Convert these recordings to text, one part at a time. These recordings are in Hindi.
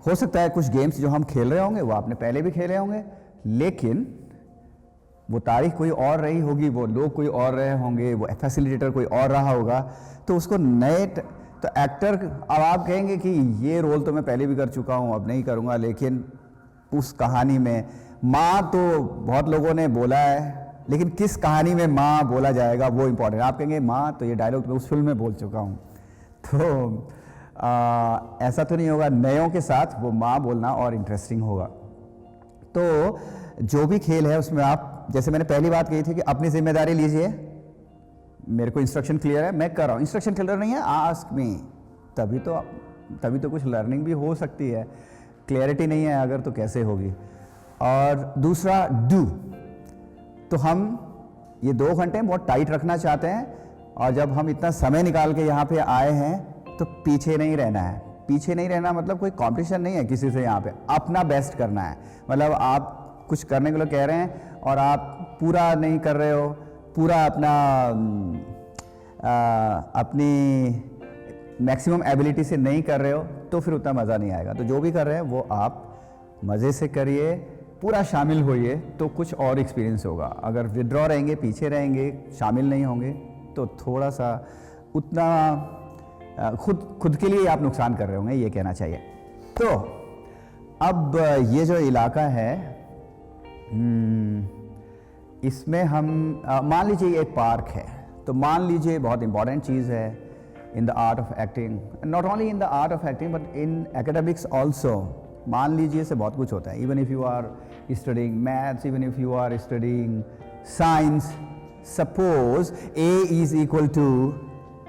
हो सकता है कुछ गेम्स जो हम खेल रहे होंगे वो आपने पहले भी खेले होंगे, लेकिन वो तारीख कोई और रही होगी, वो लोग कोई और रहे होंगे, वो फैसिलिटेटर कोई और रहा होगा, तो उसको नए तो एक्टर, अब आप कहेंगे कि ये रोल तो मैं पहले भी कर चुका हूँ, अब नहीं करूँगा, लेकिन उस कहानी में माँ तो बहुत लोगों ने बोला है, लेकिन किस कहानी में माँ बोला जाएगा वो इम्पोर्टेंट। आप कहेंगे माँ तो ये डायलॉग मैं उस फिल्म में बोल चुका हूँ, तो ऐसा तो नहीं होगा। नयों के साथ वो माँ बोलना और इंटरेस्टिंग होगा। तो जो भी खेल है उसमें आप, जैसे मैंने पहली बात कही थी कि अपनी जिम्मेदारी लीजिए, मेरे को इंस्ट्रक्शन क्लियर है, मैं कर रहा हूँ, इंस्ट्रक्शन क्लियर नहीं है आस्क मी, तभी तो कुछ लर्निंग भी हो सकती है। क्लैरिटी नहीं है अगर तो कैसे होगी। और दूसरा डू, तो हम ये 2 घंटे बहुत टाइट रखना चाहते हैं, और जब हम इतना समय निकाल के यहाँ पे आए हैं तो पीछे नहीं रहना है। पीछे नहीं रहना मतलब कोई कंपटीशन नहीं है किसी से, यहाँ पे अपना बेस्ट करना है। मतलब आप कुछ करने के लिए कह रहे हैं और आप पूरा नहीं कर रहे हो, पूरा अपनी मैक्सिमम एबिलिटी से नहीं कर रहे हो, तो फिर उतना मज़ा नहीं आएगा। तो जो भी कर रहे हैं वो आप मज़े से करिए, पूरा शामिल होइए, तो कुछ और एक्सपीरियंस होगा। अगर विड्रॉ रहेंगे, पीछे रहेंगे, शामिल नहीं होंगे, तो थोड़ा सा उतना खुद के लिए आप नुकसान कर रहे होंगे, ये कहना चाहिए। तो अब ये जो इलाका है, इसमें हम मान लीजिए एक पार्क है, तो मान लीजिए बहुत इंपॉर्टेंट चीज़ है in the art of acting, not only in the art of acting but in academics also. मान लीजिए से बहुत कुछ होता है, even if you are studying maths, even if you are studying science, suppose A is equal to,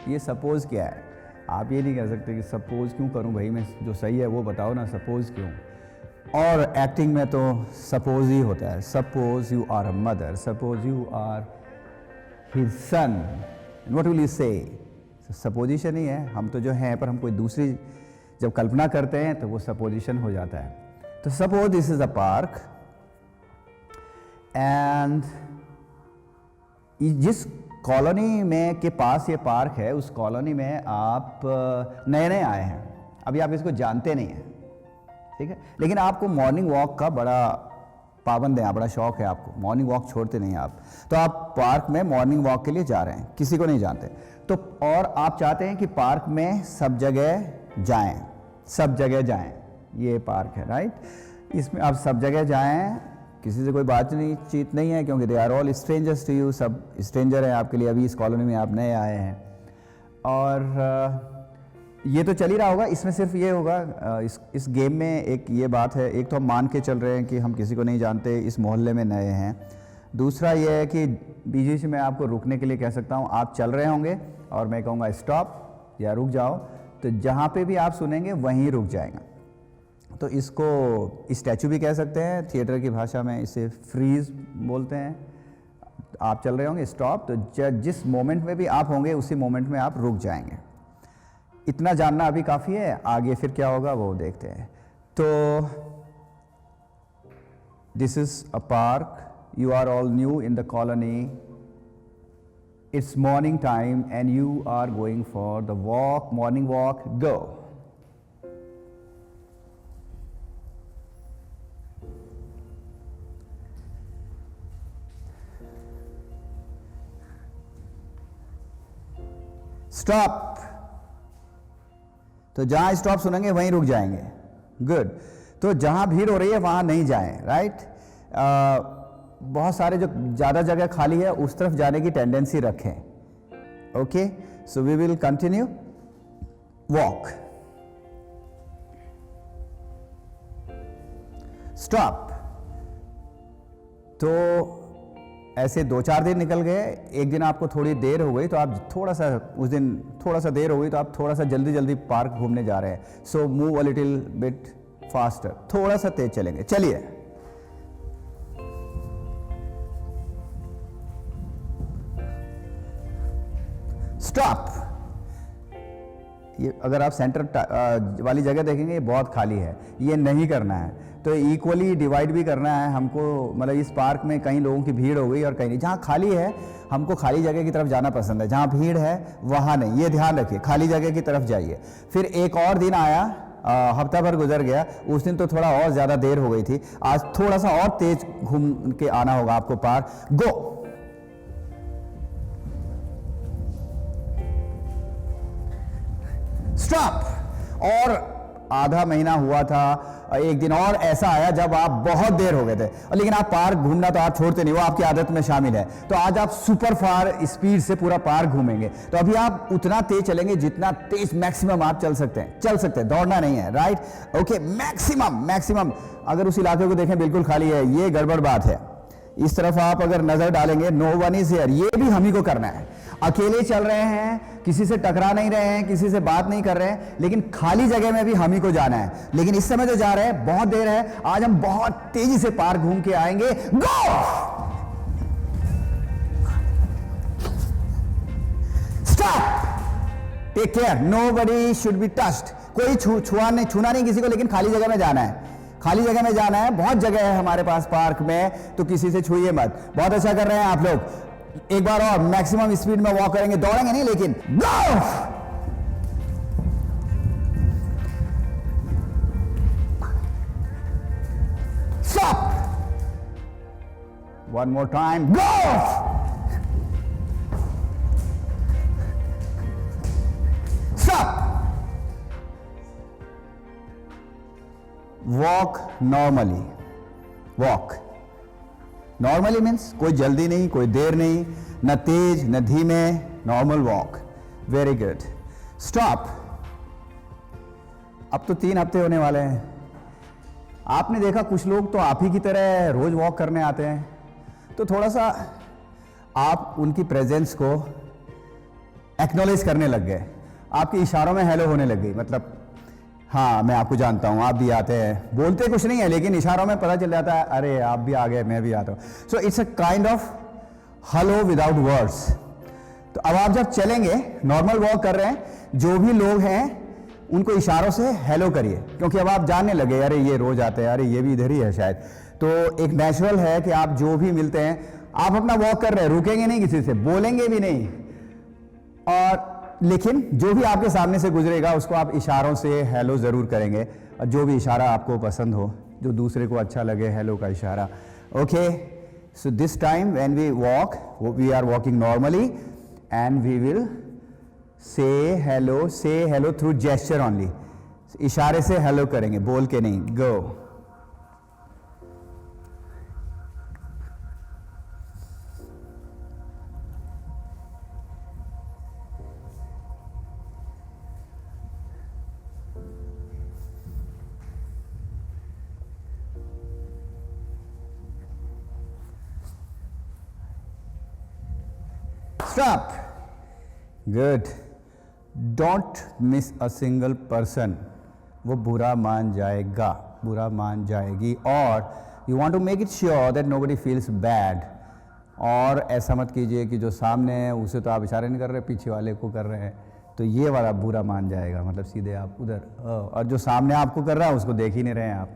ये सपोज क्या है? आप ये नहीं कह सकते कि सपोज क्यों करूं भाई, मैं जो सही है वो बताओ ना, सपोज क्यों। और एक्टिंग में तो सपोज ही होता है, suppose you are a mother, suppose you are his son, what will you say? Supposition ही है, हम तो जो हैं, पर हम कोई दूसरी जब कल्पना करते हैं तो वो सपोजिशन हो जाता है। तो suppose this is a park, and जिस कॉलोनी में के पास ये पार्क है, उस कॉलोनी में आप नए नए आए हैं, अभी आप इसको जानते नहीं हैं, ठीक है, लेकिन आपको मॉर्निंग वॉक का बड़ा पाबंद है, बड़ा शौक है आपको, मॉर्निंग वॉक छोड़ते नहीं आप, तो आप पार्क में मॉर्निंग वॉक के लिए जा रहे हैं, किसी को नहीं जानते, तो और आप चाहते हैं कि पार्क में सब जगह जाएं, सब जगह जाएं, ये पार्क है, राइट, इसमें आप सब जगह जाएं, किसी से कोई बातचीत नहीं है, क्योंकि they are all strangers to you, सब स्ट्रेंजर हैं आपके लिए, अभी इस कॉलोनी में आप नए आए हैं। और ये तो चल ही रहा होगा, इसमें सिर्फ ये होगा, इस गेम में एक ये बात है, एक तो हम मान के चल रहे हैं कि हम किसी को नहीं जानते, इस मोहल्ले में नए हैं। दूसरा ये है कि बीच में आपको रुकने के लिए कह सकता हूँ, आप चल रहे होंगे और मैं कहूँगा स्टॉप या रुक जाओ, तो जहाँ पे भी आप सुनेंगे वहीं रुक जाएगा। तो इसको स्टैचू भी कह सकते हैं, थिएटर की भाषा में इसे फ्रीज बोलते हैं। आप चल रहे होंगे, स्टॉप, तो जिस मोमेंट में भी आप होंगे उसी मोमेंट में आप रुक जाएंगे। इतना जानना अभी काफ़ी है, आगे फिर क्या होगा वो देखते हैं। तो this is a park, you are all new in the colony, it's morning time and you are going for the walk, morning walk, go. Stop. तो जहां स्टॉप सुनेंगे वहीं रुक जाएंगे, गुड। तो जहां भीड़ हो रही है वहां नहीं जाएं, राइट। बहुत सारे जो ज़्यादा जगह खाली है उस तरफ जाने की टेंडेंसी रखें। Okay, so we will continue walk, stop. तो ऐसे 2-4 दिन निकल गए, एक दिन आपको थोड़ी देर हो गई तो आप थोड़ा सा, उस दिन थोड़ा सा देर हो गई तो आप थोड़ा सा जल्दी जल्दी पार्क घूमने जा रहे हैं, so move a little bit faster, थोड़ा सा तेज चलेंगे, चलिए। स्टॉप। ये अगर आप सेंटर वाली जगह देखेंगे ये बहुत खाली है, ये नहीं करना है, तो इक्वली डिवाइड भी करना है हमको। मतलब इस पार्क में कहीं लोगों की भीड़ हो गई और कहीं नहीं, जहाँ खाली है हमको खाली जगह की तरफ जाना पसंद है, जहाँ भीड़ है वहाँ नहीं, ये ध्यान रखिए, खाली जगह की तरफ जाइए। फिर एक और दिन आया हफ्ता भर गुजर गया, उस दिन तो थोड़ा और ज़्यादा देर हो गई थी, आज थोड़ा सा और तेज घूम के आना होगा आपको पार। गो। स्टॉप। और आधा महीना हुआ था, एक दिन और ऐसा आया जब आप बहुत देर हो गए थे, और लेकिन आप पार्क घूमना तो आप छोड़ते नहीं, वो आपकी आदत में शामिल है। तो आज आप सुपर फार स्पीड से पूरा पार्क घूमेंगे। तो अभी आप उतना तेज चलेंगे जितना तेज मैक्सिमम आप चल सकते हैं, दौड़ना नहीं है, राइट? Okay, maximum. अगर उस इलाके को देखें बिल्कुल खाली है, ये गड़बड़ बात है। इस तरफ आप अगर नजर डालेंगे, नो वन इज हियर, ये भी हम ही को करना है। अकेले चल रहे हैं, किसी से टकरा नहीं रहे हैं, किसी से बात नहीं कर रहे हैं, लेकिन खाली जगह में भी हम ही को जाना है। लेकिन इस समय जो जा रहे हैं बहुत देर है, आज हम बहुत तेजी से पार्क घूम के आएंगे। Go. Stop. Take care, nobody should be touched. कोई छूना नहीं किसी को, लेकिन खाली जगह में जाना है, खाली जगह में जाना है। बहुत जगह है हमारे पास पार्क में, तो किसी से छूइए मत। बहुत अच्छा कर रहे हैं आप लोग। एक बार और मैक्सिमम स्पीड में वॉक करेंगे, दौड़ेंगे नहीं, लेकिन go. Stop. One more time, go. Stop. Walk normally. Walk normally means कोई जल्दी नहीं, कोई देर नहीं, न तेज न धीमे, normal walk. Very good. Stop. अब तो 3 हफ्ते होने वाले हैं। आपने देखा कुछ लोग तो आप ही की तरह रोज वॉक करने आते हैं, तो थोड़ा सा आप उनकी प्रेजेंस को एक्नॉलेज करने लग गए, आपके इशारों में हेलो होने लग गई। मतलब हाँ, मैं आपको जानता हूँ, आप भी आते हैं, बोलते कुछ नहीं है लेकिन इशारों में पता चल जाता है, अरे आप भी आ गए, मैं भी आता हूँ। So it's a kind of hello without words. तो अब आप जब चलेंगे, नॉर्मल वॉक कर रहे हैं, जो भी लोग हैं उनको इशारों से हेलो करिए, क्योंकि अब आप जानने लगे, अरे ये रोज आते हैं, अरे ये भी इधर ही है शायद। तो एक नेचुरल है कि आप जो भी मिलते हैं, आप अपना वॉक कर रहे हैं, रुकेंगे नहीं किसी से, बोलेंगे भी नहीं, और लेकिन जो भी आपके सामने से गुजरेगा उसको आप इशारों से हेलो ज़रूर करेंगे, और जो भी इशारा आपको पसंद हो, जो दूसरे को अच्छा लगे, हेलो का इशारा। Okay, so this time when we walk, we are walking normally and we will say hello through gesture only. इशारे से हेलो करेंगे, बोल के नहीं। गो। Stop. Good. Don't miss a single person. वो बुरा मान जाएगा, बुरा मान जाएगी, और you want to make it sure that nobody feels bad. और ऐसा मत कीजिए कि जो सामने है उसे तो आप इशारे नहीं कर रहे, पीछे वाले को कर रहे हैं, तो ये वाला बुरा मान जाएगा, मतलब सीधे आप उधर, और जो सामने आपको कर रहा है उसको देख ही नहीं रहे हैं आप,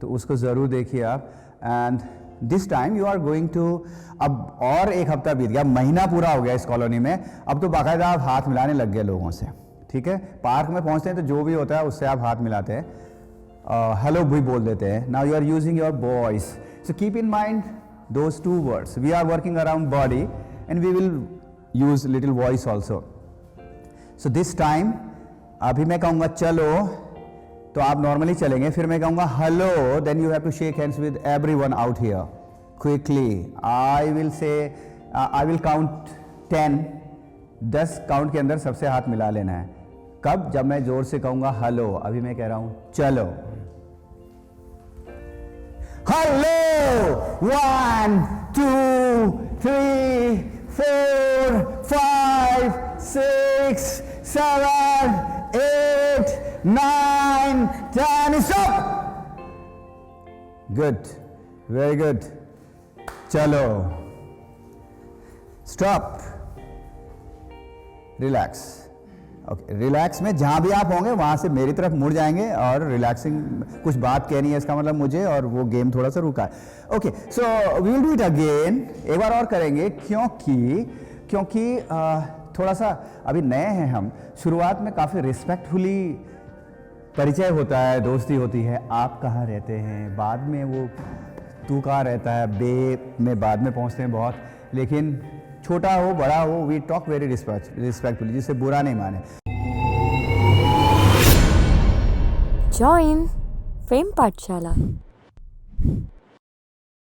तो उसको ज़रूर देखिए आप। And this time you are going to, अब और एक हफ्ता बीत गया, महीना पूरा हो गया इस कॉलोनी में, अब तो बाकायदा आप हाथ मिलाने लग गए लोगों से, ठीक है? पार्क में पहुंचते हैं तो जो भी होता है उससे आप हाथ मिलाते हैं, हेलो भी बोल देते हैं। Now you are using your voice, so keep in mind those 2 words. We are working around body and we will use little voice also. So this time अभी मैं कहूँगा चलो, तो आप नॉर्मली चलेंगे, फिर मैं कहूँगा hello, then you have to shake hands with everyone out here quickly. I will say, I will count 10, 10 count के अंदर सबसे हाथ मिला लेना है। कब? जब मैं जोर से कहूँगा हेलो। अभी मैं कह रहा हूँ चलो, hello, 1 2 3 4 5 6 7 8 9 10, stop. Good, very good. चलो, स्टॉप, रिलैक्स। ओके, रिलैक्स में जहां भी आप होंगे वहां से मेरी तरफ मुड़ जाएंगे और रिलैक्सिंग कुछ बात कहनी है, इसका मतलब मुझे, और वो गेम थोड़ा सा रुका है। Okay, so we will do it again, एक बार और करेंगे, क्योंकि थोड़ा सा अभी नए हैं हम, शुरुआत में काफ़ी रिस्पेक्टफुली परिचय होता है, दोस्ती होती है, आप कहाँ रहते हैं, बाद में वो तू कहाँ रहता है, बे में बाद में पहुँचते हैं बहुत, लेकिन छोटा हो बड़ा हो, वी टॉक वेरी रिस्पेक्टफुली, जिससे बुरा नहीं माने। जॉइन फेम पाठशाला।